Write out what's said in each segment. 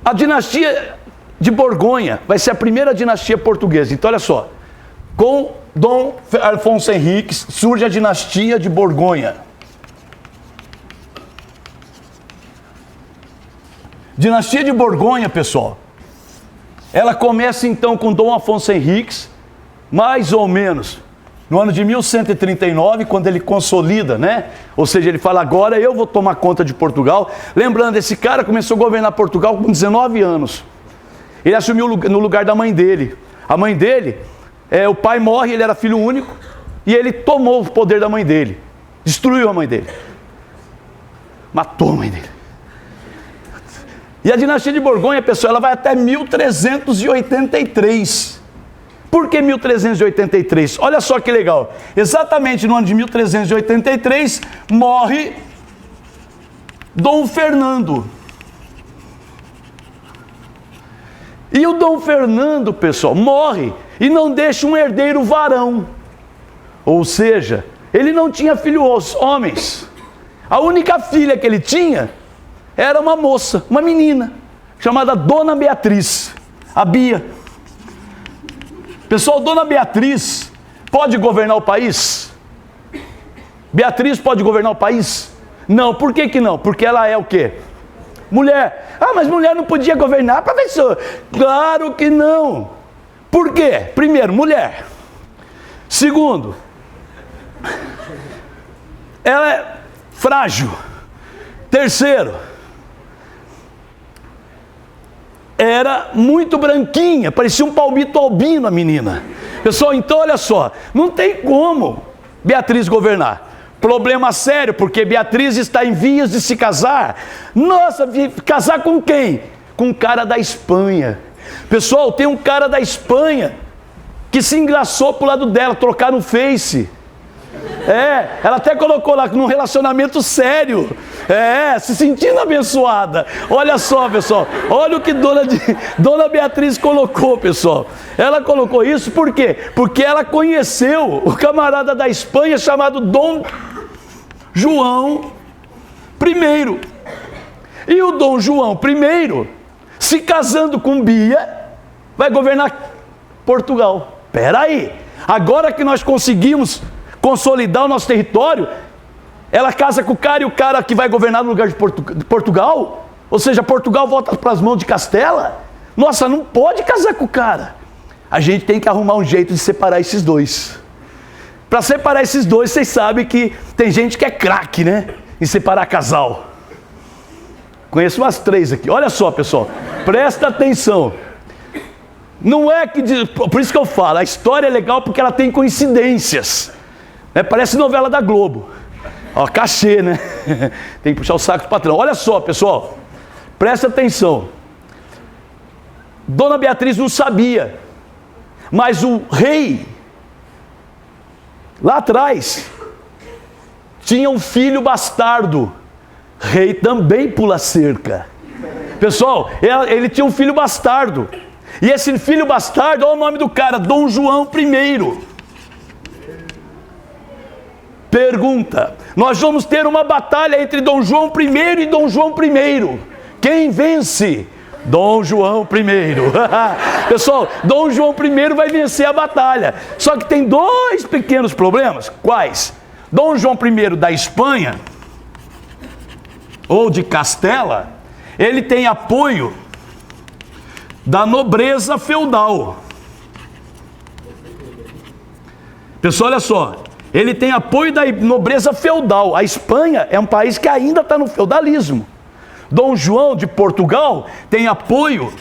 A dinastia de Borgonha vai ser a primeira dinastia portuguesa. Então, olha só. Com Dom Afonso Henriques surge a dinastia de Borgonha. Dinastia de Borgonha, pessoal, ela começa então com Dom Afonso Henriques, mais ou menos no ano de 1139, quando ele consolida, né? Ou seja, ele fala, agora eu vou tomar conta de Portugal. Lembrando, esse cara começou a governar Portugal com 19 anos. Ele assumiu no lugar da mãe dele. A mãe dele, o pai morre, ele era filho único, e ele tomou o poder da mãe dele. Destruiu a mãe dele. Matou a mãe dele. E a dinastia de Borgonha, pessoal, ela vai até 1383. Por que 1383? Olha só que legal. Exatamente no ano de 1383, morre Dom Fernando. E o Dom Fernando, pessoal, morre e não deixa um herdeiro varão. Ou seja, ele não tinha filhos homens. A única filha que ele tinha era uma moça, uma menina, chamada Dona Beatriz, a Bia. Pessoal, Dona Beatriz pode governar o país? Beatriz pode governar o país? Não, por que que não? Porque ela é o quê? Mulher. Ah, mas mulher não podia governar, professor? Claro que não. Por quê? Primeiro, mulher. Segundo, ela é frágil. Terceiro, era muito branquinha, parecia um palmito albino a menina. Pessoal, então olha só, não tem como Beatriz governar. Problema sério, porque Beatriz está em vias de se casar. Nossa, casar com quem? Com um cara da Espanha. Pessoal, tem um cara da Espanha que se engraçou pro lado dela, trocar no Face. Ela até colocou lá num relacionamento sério. Se sentindo abençoada. Olha só, pessoal. Olha o que Dona Beatriz colocou, pessoal. Ela colocou isso por quê? Porque ela conheceu o camarada da Espanha chamado Dom João I. E o Dom João I, se casando com Bia, vai governar Portugal. Espera aí. Agora que nós conseguimos consolidar o nosso território, ela casa com o cara e o cara que vai governar no lugar de Portugal? Ou seja, Portugal volta para as mãos de Castela? Nossa, não pode casar com o cara. A gente tem que arrumar um jeito de separar esses dois. Para separar esses dois, vocês sabem que tem gente que é craque, né? Em separar casal. Conheço umas 3 aqui. Olha só, pessoal. Presta atenção. Não é que... Por isso que eu falo, a história é legal porque ela tem coincidências. Parece novela da Globo. Ó, cachê, né? Tem que puxar o saco do patrão. Olha só, pessoal. Presta atenção. Dona Beatriz não sabia. Mas o rei, lá atrás, tinha um filho bastardo. Rei também pula cerca. Pessoal, ele tinha um filho bastardo. E esse filho bastardo, olha o nome do cara, Dom João I. Pergunta: nós vamos ter uma batalha entre Dom João I e Dom João I. Quem vence? Dom João I. Pessoal, Dom João I vai vencer a batalha. Só que tem 2 pequenos problemas. Quais? Dom João I da Espanha, ou de Castela, ele tem apoio da nobreza feudal. Pessoal, olha só. Ele tem apoio da nobreza feudal. A Espanha é um país que ainda está no feudalismo. Dom João de Portugal tem apoio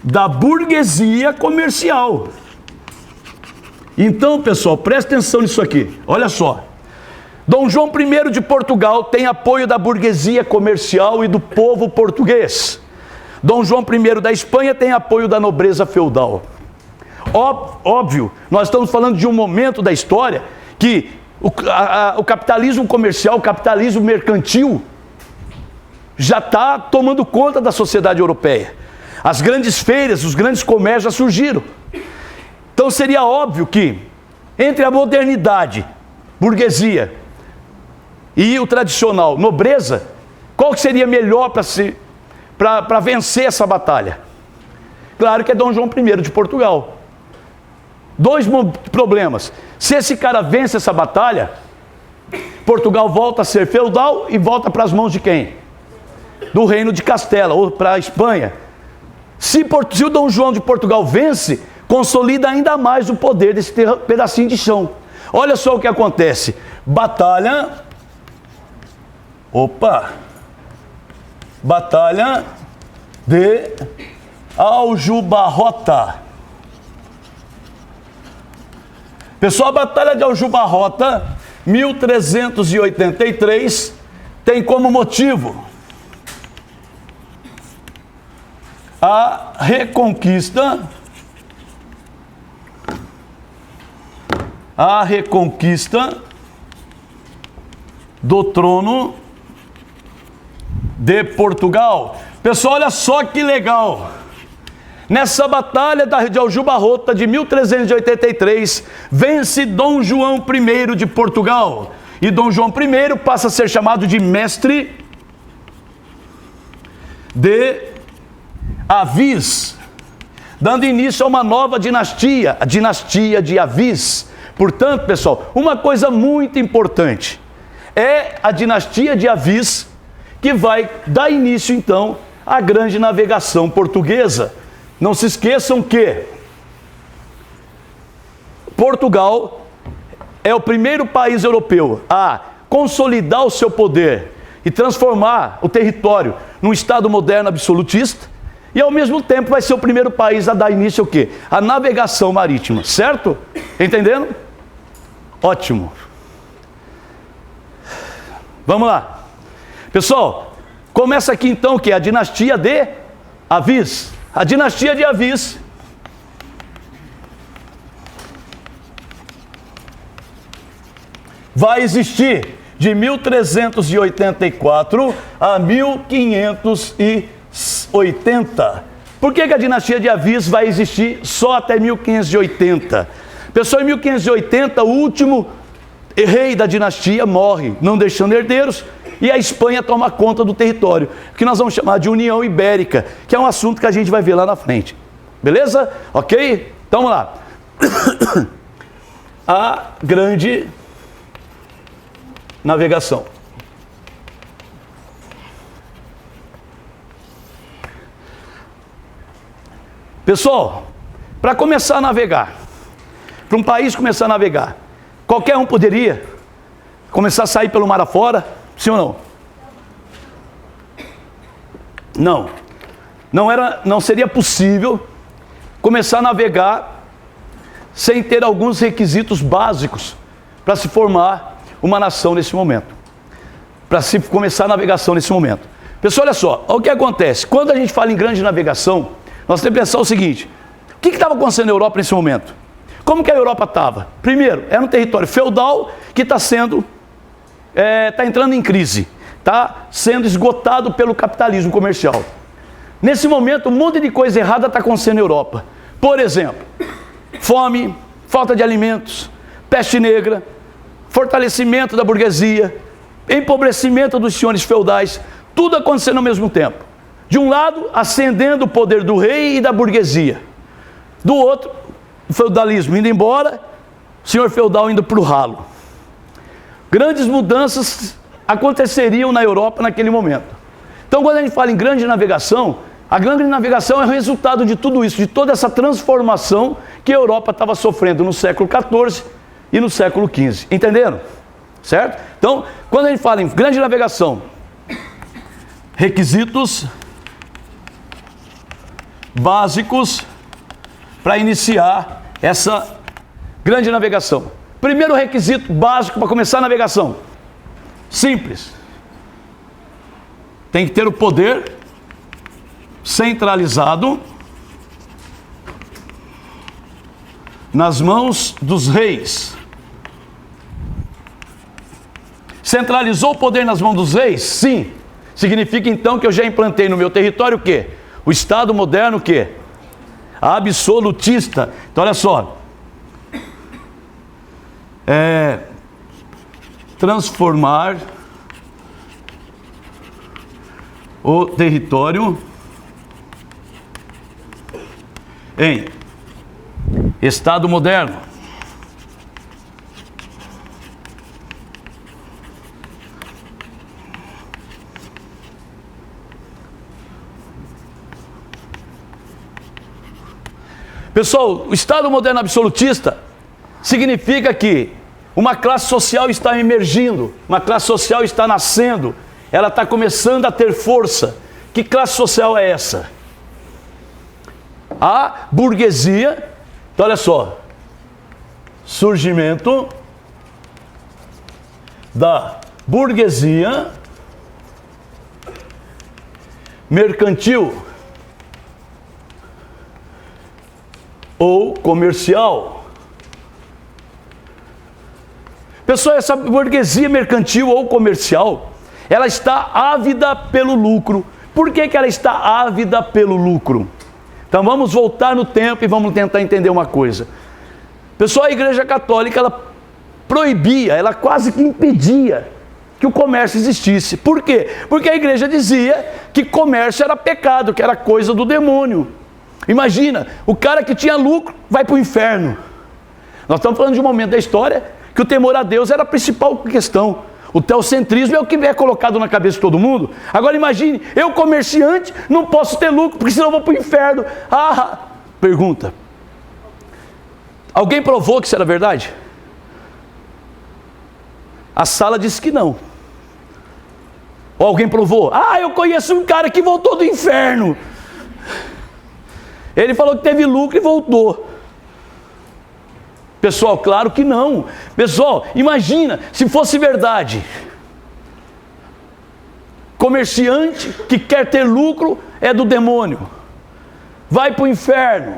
da burguesia comercial. Então, pessoal, presta atenção nisso aqui. Olha só. Dom João I de Portugal tem apoio da burguesia comercial e do povo português. Dom João I da Espanha tem apoio da nobreza feudal. Óbvio, nós estamos falando de um momento da história que o capitalismo comercial, o capitalismo mercantil já está tomando conta da sociedade europeia. As grandes feiras, os grandes comércios já surgiram. Então seria óbvio que entre a modernidade, burguesia, e o tradicional, nobreza, qual que seria melhor para vencer essa batalha? Claro que é Dom João I de Portugal. Dois problemas. Se esse cara vence essa batalha, Portugal volta a ser feudal e volta para as mãos de quem? Do reino de Castela, ou para a Espanha. Se o Dom João de Portugal vence, consolida ainda mais o poder desse pedacinho de chão. Olha só o que acontece. Batalha de Aljubarrota. Pessoal, a Batalha de Aljubarrota, 1383, tem como motivo a reconquista do trono de Portugal. Pessoal, olha só que legal. Nessa batalha de Aljubarrota de 1383, vence Dom João I de Portugal. E Dom João I passa a ser chamado de mestre de Avis, dando início a uma nova dinastia, a dinastia de Avis. Portanto, pessoal, uma coisa muito importante, é a dinastia de Avis que vai dar início, então, à grande navegação portuguesa. Não se esqueçam que Portugal é o primeiro país europeu a consolidar o seu poder e transformar o território num Estado moderno absolutista, e ao mesmo tempo vai ser o primeiro país a dar início ao quê? A navegação marítima, certo? Entendendo? Ótimo. Vamos lá. Pessoal, começa aqui então o que? A dinastia de Avis. A dinastia de Avis vai existir de 1384 a 1580. Por que a dinastia de Avis vai existir só até 1580? Pessoal, em 1580, o último rei da dinastia morre, não deixando herdeiros, e a Espanha toma conta do território, que nós vamos chamar de União Ibérica, que é um assunto que a gente vai ver lá na frente. Beleza? Ok? Então vamos lá. A grande navegação. Pessoal, para começar a navegar, para um país começar a navegar, qualquer um poderia começar a sair pelo mar afora? Sim ou não? Não seria possível começar a navegar sem ter alguns requisitos básicos para se formar uma nação nesse momento, para se começar a navegação nesse momento. Pessoal, olha só, o que acontece? Quando a gente fala em grande navegação, nós temos que pensar o seguinte: o que estava acontecendo na Europa nesse momento? Como que a Europa estava? Primeiro, era um território feudal que está entrando em crise, está sendo esgotado pelo capitalismo comercial. Nesse momento, um monte de coisa errada está acontecendo na Europa. Por exemplo, fome, falta de alimentos, peste negra, fortalecimento da burguesia, empobrecimento dos senhores feudais, tudo acontecendo ao mesmo tempo. De um lado, ascendendo o poder do rei e da burguesia. Do outro, o feudalismo indo embora, o senhor feudal indo para o ralo. Grandes mudanças aconteceriam na Europa naquele momento. Então, quando a gente fala em grande navegação, a grande navegação é o resultado de tudo isso, de toda essa transformação que a Europa estava sofrendo no século XIV e no século XV. Entenderam? Certo? Então, quando a gente fala em grande navegação, requisitos básicos para iniciar essa grande navegação. Primeiro requisito básico para começar a navegação: simples. Tem que ter o poder centralizado nas mãos dos reis. Centralizou o poder nas mãos dos reis? Sim. Significa então que eu já implantei no meu território o quê? O Estado moderno o quê? Absolutista. Então olha só. transformar o território em Estado moderno. Pessoal, o Estado moderno absolutista significa que uma classe social está emergindo, uma classe social está nascendo, ela está começando a ter força. Que classe social é essa? A burguesia. Então olha só, surgimento da burguesia mercantil ou comercial. Pessoal, essa burguesia mercantil ou comercial, ela está ávida pelo lucro. Por que ela está ávida pelo lucro? Então vamos voltar no tempo e vamos tentar entender uma coisa. Pessoal, a Igreja Católica, ela proibia, ela quase que impedia que o comércio existisse. Por quê? Porque a igreja dizia que comércio era pecado, que era coisa do demônio. Imagina, o cara que tinha lucro vai para o inferno. Nós estamos falando de um momento da história que o temor a Deus era a principal questão. O teocentrismo é o que é colocado na cabeça de todo mundo. Agora imagine, eu comerciante não posso ter lucro, porque senão eu vou para o inferno. Pergunta. Alguém provou que isso era verdade? A sala disse que não. Ou alguém provou? Eu conheço um cara que voltou do inferno. Ele falou que teve lucro e voltou. Pessoal, claro que não. Pessoal, imagina se fosse verdade. Comerciante que quer ter lucro é do demônio. Vai para o inferno.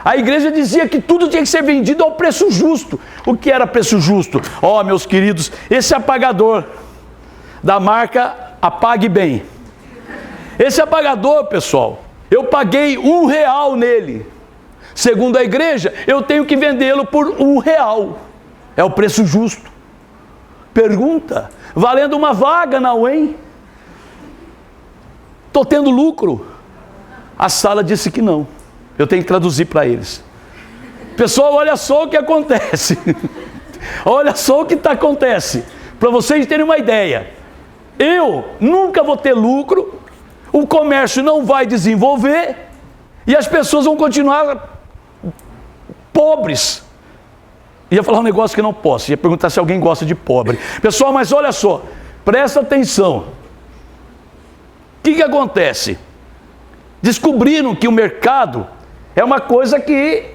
A igreja dizia que tudo tinha que ser vendido ao preço justo. O que era preço justo? Meus queridos, esse apagador da marca Apague Bem. Esse apagador, pessoal, eu paguei R$1 nele. Segundo a igreja, eu tenho que vendê-lo por R$1. É o preço justo. Pergunta, valendo uma vaga na UEM? Estou tendo lucro? A sala disse que não. Eu tenho que traduzir para eles. Pessoal, olha só o que acontece. Olha só o que acontece. Para vocês terem uma ideia. Eu nunca vou ter lucro, o comércio não vai desenvolver e as pessoas vão continuar pobres. Ia falar um negócio que não posso. Ia perguntar se alguém gosta de pobre. Pessoal, mas olha só. Presta atenção. O que acontece? Descobriram que o mercado é uma coisa que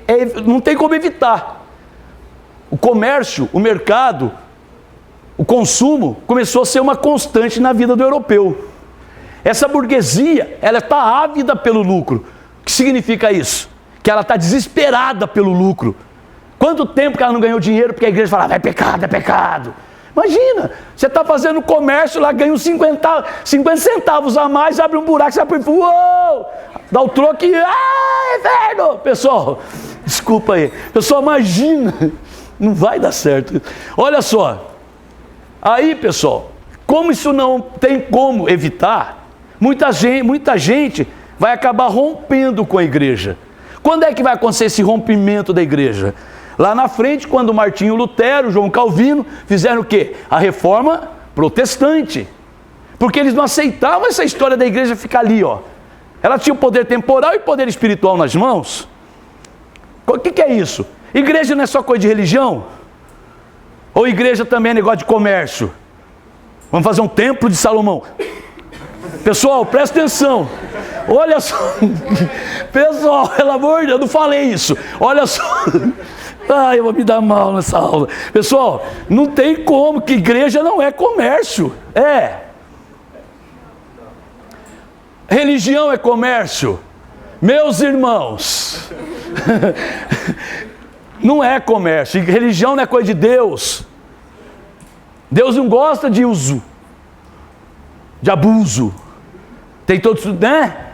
não tem como evitar. O comércio, o mercado, o consumo começou a ser uma constante na vida do europeu. Essa burguesia, ela está ávida pelo lucro. O que significa isso? Que ela está desesperada pelo lucro. Quanto tempo que ela não ganhou dinheiro porque a igreja fala, é pecado, é pecado. Imagina, você está fazendo comércio lá, ganha uns 50 centavos a mais, abre um buraco, você abre, uou, dá o troco e, inferno! Pessoal, desculpa aí. Pessoal, imagina, não vai dar certo. Olha só, aí pessoal, como isso não tem como evitar, muita gente vai acabar rompendo com a igreja. Quando é que vai acontecer esse rompimento da igreja? Lá na frente, quando Martinho Lutero, João Calvino fizeram o quê? A reforma protestante. Porque eles não aceitavam essa história da igreja ficar ali, ó. Ela tinha o poder temporal e o poder espiritual nas mãos. O que é isso? Igreja não é só coisa de religião? Ou igreja também é negócio de comércio? Vamos fazer um templo de Salomão. Pessoal, presta atenção. Olha só. Pessoal, pelo amor de Deus, eu não falei isso. Olha só. Eu vou me dar mal nessa aula. Pessoal, não tem como, que igreja não é comércio. Religião é comércio. Meus irmãos. Não é comércio. Religião não é coisa de Deus. Deus não gosta de uso, de abuso. Tem todos, né?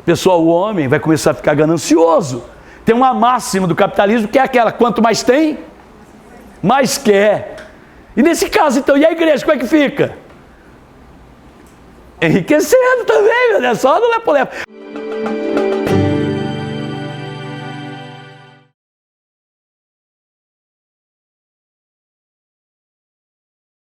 Pessoal, o homem vai começar a ficar ganancioso. Tem uma máxima do capitalismo que é aquela, quanto mais tem, mais quer. E nesse caso então, e a igreja, como é que fica? Enriquecendo também, meu Deus, só no lepo-lepo.